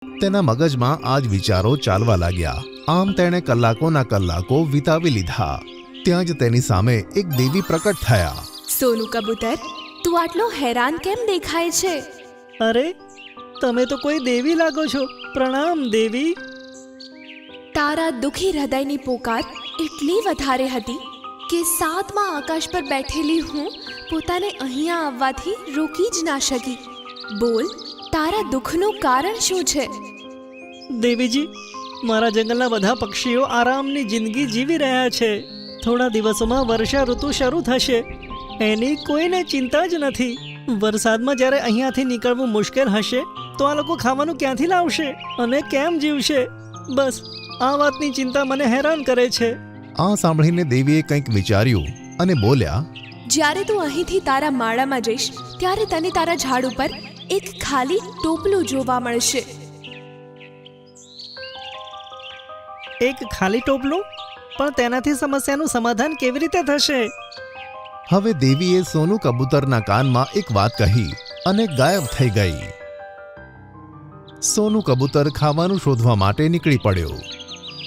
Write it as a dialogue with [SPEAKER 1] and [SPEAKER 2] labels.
[SPEAKER 1] તેના મગજમાં આ જ વિચારો ચાલવા લાગ્યા। આમ તેણે કલાકોના કલાકો વિતાવી લીધા। ત્યાં જ તેની સામે એક દેવી પ્રકટ થયા।
[SPEAKER 2] સોનું કબૂતર, તું આટલો હેરાન કેમ દેખાય છે?
[SPEAKER 3] અરે, તમે તો કોઈ દેવી લાગો છો। પ્રણામ દેવી।
[SPEAKER 2] તારા દુખી હૃદયની પોકાર એટલી વધારે હતી કે 7મા આકાશ પર બેઠેલી હું પોતાને અહીંયા આવવાથી રોકી જ ના શકી। બોલ, તારા દુઃખનું કારણ શું છે?
[SPEAKER 3] દેવીજી, મારા જંગલના બધા પક્ષીઓ આરામની જિંદગી જીવી રહ્યા છે। થોડા દિવસોમાં વર્ષા ઋતુ શરૂ થશે, એની કોઈને ચિંતા જ નથી। વરસાદમાં જ્યારે અહીંયાથી નીકળવું મુશ્કેલ હશે તો આ લોકો ખાવાનું ક્યાંથી લાવશે અને કેમ જીવશે? બસ આ વાતની ચિંતા મને હેરાન કરે છે।
[SPEAKER 1] આ સાંભળીને દેવીએ કંઈક વિચાર્યું અને બોલ્યા,
[SPEAKER 2] જ્યારે તું અહીંથી તારા માળામાં જઈશ ત્યારે તને તારા ઝાડ ઉપર એક ખાલી ટોપલું જોવા મળશે।
[SPEAKER 3] એક ખાલી ટોપલું? પણ તેનાથી સમસ્યાનું સમાધાન કેવી રીતે થશે?
[SPEAKER 1] હવે દેવીએ સોનું કબૂતરના કાનમાં એક વાત કહી અને ગાયબ થઈ ગઈ। સોનું કબૂતર ખાવાનું શોધવા માટે નીકળી પડ્યો।